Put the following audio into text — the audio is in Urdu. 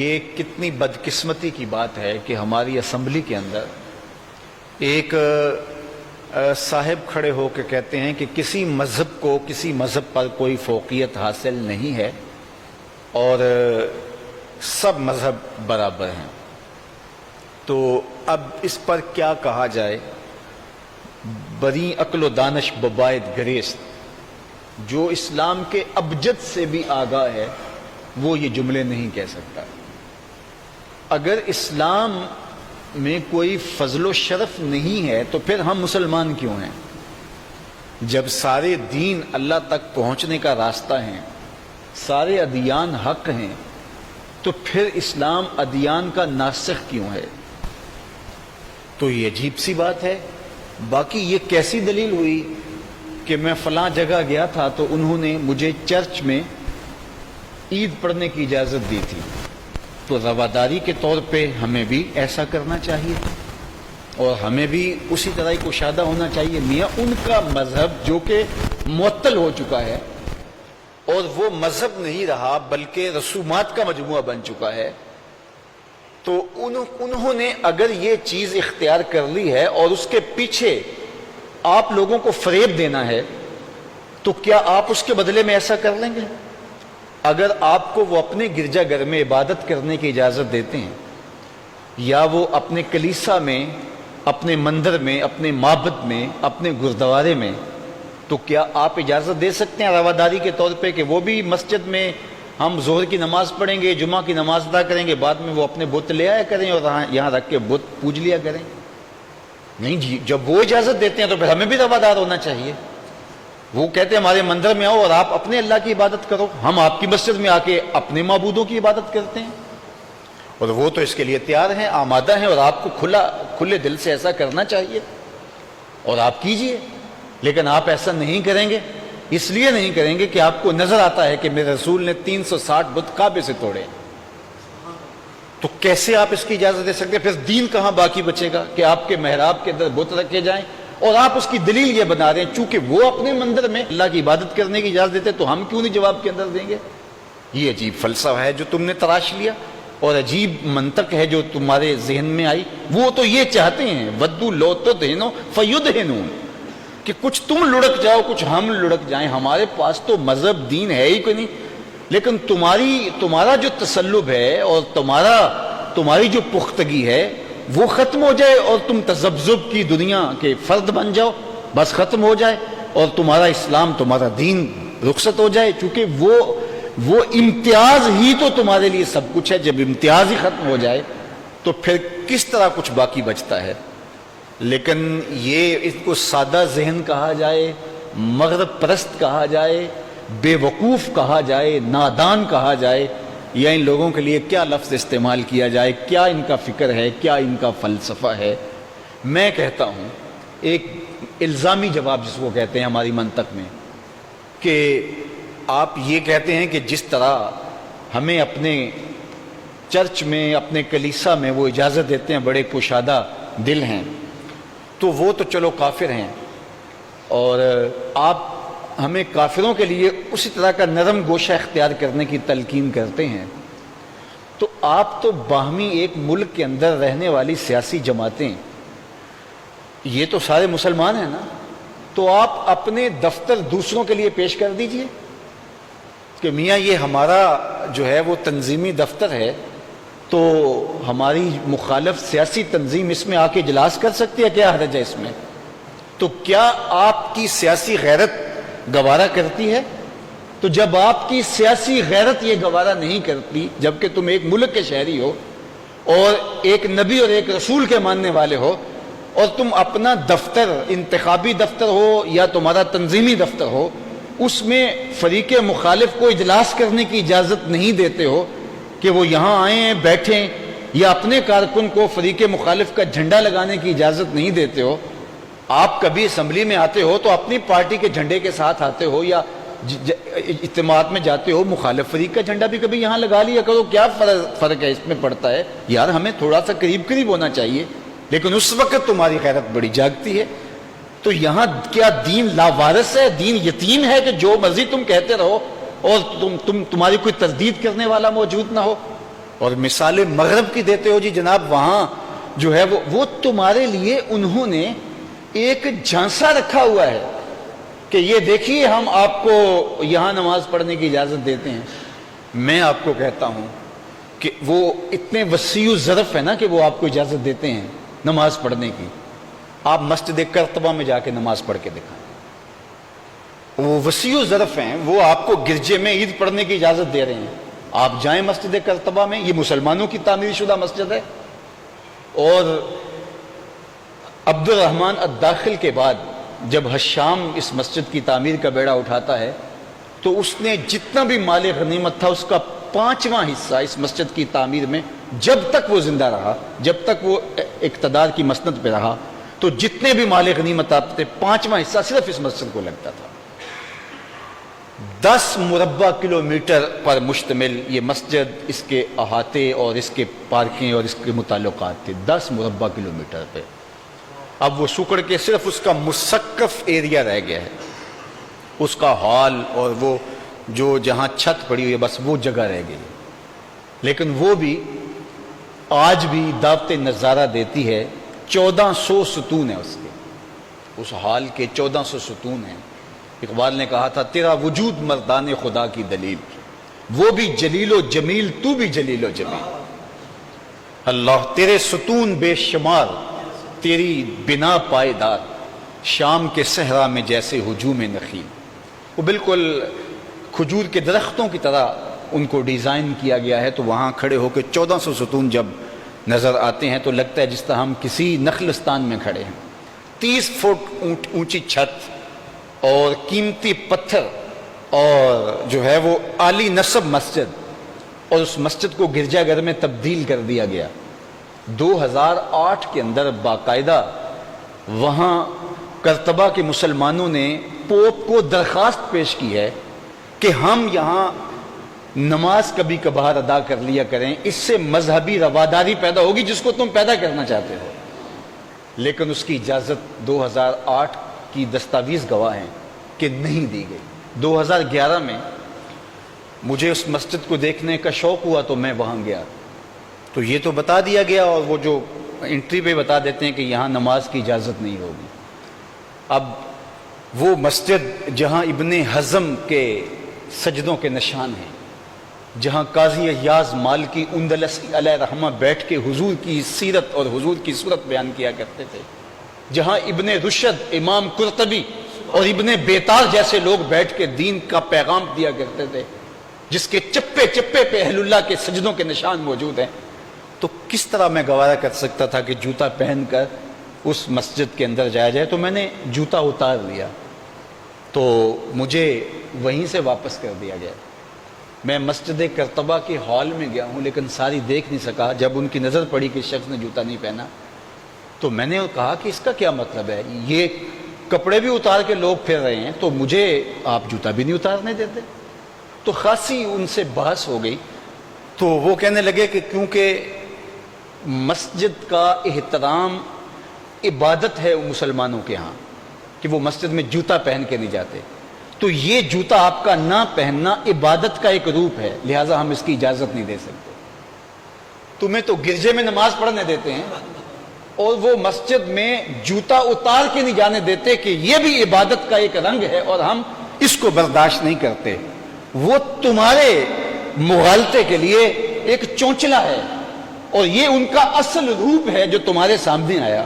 یہ کتنی بدقسمتی کی بات ہے کہ ہماری اسمبلی کے اندر ایک صاحب کھڑے ہو کے کہتے ہیں کہ کسی مذہب پر کوئی فوقیت حاصل نہیں ہے اور سب مذہب برابر ہیں۔ تو اب اس پر کیا کہا جائے؟ بری عقل و دانش بباید گریست، جو اسلام کے ابجد سے بھی آگاہ ہے وہ یہ جملے نہیں کہہ سکتا۔ اگر اسلام میں کوئی فضل و شرف نہیں ہے تو پھر ہم مسلمان کیوں ہیں؟ جب سارے دین اللہ تک پہنچنے کا راستہ ہیں، سارے ادیان حق ہیں، تو پھر اسلام ادیان کا ناسخ کیوں ہے؟ تو یہ عجیب سی بات ہے۔ باقی یہ کیسی دلیل ہوئی کہ میں فلاں جگہ گیا تھا تو انہوں نے مجھے چرچ میں عید پڑھنے کی اجازت دی تھی، تو رواداری کے طور پہ ہمیں بھی ایسا کرنا چاہیے اور ہمیں بھی اسی طرح کشادہ ہونا چاہیے۔ میاں ان کا مذہب جو کہ معطل ہو چکا ہے اور وہ مذہب نہیں رہا بلکہ رسومات کا مجموعہ بن چکا ہے، تو انہوں نے اگر یہ چیز اختیار کر لی ہے اور اس کے پیچھے آپ لوگوں کو فریب دینا ہے تو کیا آپ اس کے بدلے میں ایسا کر لیں گے؟ اگر آپ کو وہ اپنے گرجا گھر میں عبادت کرنے کی اجازت دیتے ہیں یا وہ اپنے کلیسا میں، اپنے مندر میں، اپنے معبد میں، اپنے گردوارے میں، تو کیا آپ اجازت دے سکتے ہیں رواداری کے طور پہ کہ وہ بھی مسجد میں ہم ظہر کی نماز پڑھیں گے، جمعہ کی نماز ادا کریں گے، بعد میں وہ اپنے بت لے آیا کریں اور یہاں رکھ کے بت پوج لیا کریں؟ نہیں جی، جب وہ اجازت دیتے ہیں تو پھر ہمیں بھی روادار ہونا چاہیے۔ وہ کہتے ہیں ہمارے مندر میں آؤ اور آپ اپنے اللہ کی عبادت کرو، ہم آپ کی مسجد میں آ کے اپنے معبودوں کی عبادت کرتے ہیں، اور وہ تو اس کے لیے تیار ہیں، آمادہ ہیں، اور آپ کو کھلے دل سے ایسا کرنا چاہیے اور آپ کیجئے۔ لیکن آپ ایسا نہیں کریں گے، اس لیے نہیں کریں گے کہ آپ کو نظر آتا ہے کہ میرے رسول نے 360 بت کعبے سے توڑے، تو کیسے آپ اس کی اجازت دے سکتے ہیں؟ پھر دین کہاں باقی بچے گا کہ آپ کے محراب کے اندر بت رکھے جائیں؟ اور آپ اس کی دلیل یہ بنا رہے ہیں چونکہ وہ اپنے مندر میں اللہ کی عبادت کرنے کی اجازت دیتے تو ہم کیوں نہیں جواب کے اندر دیں گے؟ یہ عجیب فلسفہ ہے جو تم نے تراش لیا، اور عجیب منطق ہے جو تمہارے ذہن میں آئی۔ وہ تو یہ چاہتے ہیں ودو لو تدہنو فیدہنون، کہ کچھ تم لڑک جاؤ کچھ ہم لڑک جائیں۔ ہمارے پاس تو مذہب دین ہے ہی کوئی نہیں، لیکن تمہارا جو تسلب ہے اور تمہاری جو پختگی ہے وہ ختم ہو جائے اور تم تذبذب کی دنیا کے فرد بن جاؤ، بس ختم ہو جائے اور تمہارا اسلام، تمہارا دین رخصت ہو جائے، چونکہ وہ امتیاز ہی تو تمہارے لیے سب کچھ ہے۔ جب امتیاز ہی ختم ہو جائے تو پھر کس طرح کچھ باقی بچتا ہے؟ لیکن یہ اس کو سادہ ذہن کہا جائے، مغرب پرست کہا جائے، بے وقوف کہا جائے، نادان کہا جائے، یا ان لوگوں کے لیے کیا لفظ استعمال کیا جائے، کیا ان کا فکر ہے، کیا ان کا فلسفہ ہے؟ میں کہتا ہوں ایک الزامی جواب جس کو کہتے ہیں ہماری منطق میں، کہ آپ یہ کہتے ہیں کہ جس طرح ہمیں اپنے چرچ میں، اپنے کلیسا میں وہ اجازت دیتے ہیں، بڑے کشادہ دل ہیں، تو وہ تو چلو کافر ہیں، اور آپ ہمیں کافروں کے لیے اسی طرح کا نرم گوشہ اختیار کرنے کی تلقین کرتے ہیں، تو آپ تو باہمی ایک ملک کے اندر رہنے والی سیاسی جماعتیں، یہ تو سارے مسلمان ہیں نا، تو آپ اپنے دفتر دوسروں کے لیے پیش کر دیجئے کہ میاں یہ ہمارا جو ہے وہ تنظیمی دفتر ہے، تو ہماری مخالف سیاسی تنظیم اس میں آ کے اجلاس کر سکتی ہے، کیا حرج ہے اس میں؟ تو کیا آپ کی سیاسی غیرت گوارا کرتی ہے؟ تو جب آپ کی سیاسی غیرت یہ گوارا نہیں کرتی، جبکہ تم ایک ملک کے شہری ہو اور ایک نبی اور ایک رسول کے ماننے والے ہو، اور تم اپنا دفتر، انتخابی دفتر ہو یا تمہارا تنظیمی دفتر ہو، اس میں فریق مخالف کو اجلاس کرنے کی اجازت نہیں دیتے ہو کہ وہ یہاں آئیں بیٹھیں، یا اپنے کارکن کو فریق مخالف کا جھنڈا لگانے کی اجازت نہیں دیتے ہو۔ آپ کبھی اسمبلی میں آتے ہو تو اپنی پارٹی کے جھنڈے کے ساتھ آتے ہو، یا اجتماعات میں جاتے ہو مخالف فریق کا جھنڈا بھی کبھی یہاں لگا لیا کرو، کیا فرق ہے اس میں پڑتا ہے؟ یار ہمیں تھوڑا سا قریب ہونا چاہیے، لیکن اس وقت تمہاری غیرت بڑی جاگتی ہے۔ تو یہاں کیا دین لاوارث ہے، دین یتیم ہے کہ جو مرضی تم کہتے رہو اور تمہاری کوئی تردید کرنے والا موجود نہ ہو؟ اور مثال مغرب کی دیتے ہو جی جناب، وہاں جو ہے وہ تمہارے لیے انہوں نے ایک جھانسا رکھا ہوا ہے کہ یہ دیکھیے ہم آپ کو یہاں نماز پڑھنے کی اجازت دیتے ہیں۔ میں آپ کو کہتا ہوں کہ وہ اتنے وسیع ظرف ہے نا کہ وہ آپ کو اجازت دیتے ہیں نماز پڑھنے کی۔ آپ مسجد قرطبہ میں جا کے نماز پڑھ کے دکھائیں، وہ وسیع ظرف ہیں، وہ آپ کو گرجے میں عید پڑھنے کی اجازت دے رہے ہیں۔ آپ جائیں مسجد قرطبہ میں، یہ مسلمانوں کی تعمیر شدہ مسجد ہے، اور عبد الرحمن الداخل کے بعد جب حشام اس مسجد کی تعمیر کا بیڑا اٹھاتا ہے تو اس نے جتنا بھی مال غنیمت تھا اس کا 5واں حصہ اس مسجد کی تعمیر میں، جب تک وہ زندہ رہا، جب تک وہ اقتدار کی مسند پہ رہا، تو جتنے بھی مال غنیمت آتے تھے 5واں حصہ صرف اس مسجد کو لگتا تھا۔ 10 مربع کلومیٹر پر مشتمل یہ مسجد، اس کے احاطے اور اس کے پارکیں اور اس کے متعلقات تھے 10 مربع کلومیٹر پہ۔ اب وہ سکڑ کے صرف اس کا مسقف ایریا رہ گیا ہے، اس کا ہال اور وہ جو جہاں چھت پڑی ہوئی ہے بس وہ جگہ رہ گئی، لیکن وہ بھی آج بھی دعوت نظارہ دیتی ہے۔ 1400 ستون ہیں اس کے، اس ہال کے 1400 ستون ہیں۔ اقبال نے کہا تھا تیرا وجود مردان خدا کی دلیل، وہ بھی جلیل و جمیل، تو بھی جلیل و جمیل۔ اللہ تیرے ستون بے شمار، تیری بنا پائیدار، شام کے صحرا میں جیسے ہجوم نخیل۔ وہ بالکل کھجور کے درختوں کی طرح ان کو ڈیزائن کیا گیا ہے، تو وہاں کھڑے ہو کے 1400 ستون جب نظر آتے ہیں تو لگتا ہے جس طرح ہم کسی نخلستان میں کھڑے ہیں۔ 30 فٹ اونچی چھت اور قیمتی پتھر، اور جو ہے وہ عالی نصب مسجد، اور اس مسجد کو گرجا گھر میں تبدیل کر دیا گیا۔ 2008 کے اندر باقاعدہ وہاں قرطبہ کے مسلمانوں نے پوپ کو درخواست پیش کی ہے کہ ہم یہاں نماز کبھی کبھار ادا کر لیا کریں، اس سے مذہبی رواداری پیدا ہوگی جس کو تم پیدا کرنا چاہتے ہو۔ لیکن اس کی اجازت 2008 کی دستاویز گواہ ہیں کہ نہیں دی گئی۔ 2011 میں مجھے اس مسجد کو دیکھنے کا شوق ہوا تو میں وہاں گیا، تو یہ تو بتا دیا گیا، اور وہ جو انٹری پہ بتا دیتے ہیں کہ یہاں نماز کی اجازت نہیں ہوگی۔ اب وہ مسجد جہاں ابن حزم کے سجدوں کے نشان ہیں، جہاں قاضی ایاز مالکی اندلسی علیہ رحمہ بیٹھ کے حضور کی سیرت اور حضور کی صورت بیان کیا کرتے تھے، جہاں ابن رشد، امام قرطبی اور ابن بیتار جیسے لوگ بیٹھ کے دین کا پیغام دیا کرتے تھے، جس کے چپے چپے پہ اہل اللہ کے سجدوں کے نشان موجود ہیں، تو کس طرح میں گوارا کر سکتا تھا کہ جوتا پہن کر اس مسجد کے اندر جایا جائے؟ تو میں نے جوتا اتار لیا، تو مجھے وہیں سے واپس کر دیا گیا۔ میں مسجد قرطبہ کے ہال میں گیا ہوں لیکن ساری دیکھ نہیں سکا۔ جب ان کی نظر پڑی کہ شخص نے جوتا نہیں پہنا تو میں نے کہا کہ اس کا کیا مطلب ہے، یہ کپڑے بھی اتار کے لوگ پھر رہے ہیں تو مجھے آپ جوتا بھی نہیں اتارنے دیتے؟ تو خاصی ان سے بحث ہو گئی، تو وہ کہنے لگے کہ کیونکہ مسجد کا احترام عبادت ہے مسلمانوں کے ہاں، کہ وہ مسجد میں جوتا پہن کے نہیں جاتے، تو یہ جوتا آپ کا نہ پہننا عبادت کا ایک روپ ہے، لہٰذا ہم اس کی اجازت نہیں دے سکتے۔ تمہیں تو گرجے میں نماز پڑھنے دیتے ہیں اور وہ مسجد میں جوتا اتار کے نہیں جانے دیتے کہ یہ بھی عبادت کا ایک رنگ ہے اور ہم اس کو برداشت نہیں کرتے۔ وہ تمہارے مغالطے کے لیے ایک چونچلا ہے، اور یہ ان کا اصل روپ ہے جو تمہارے سامنے آیا۔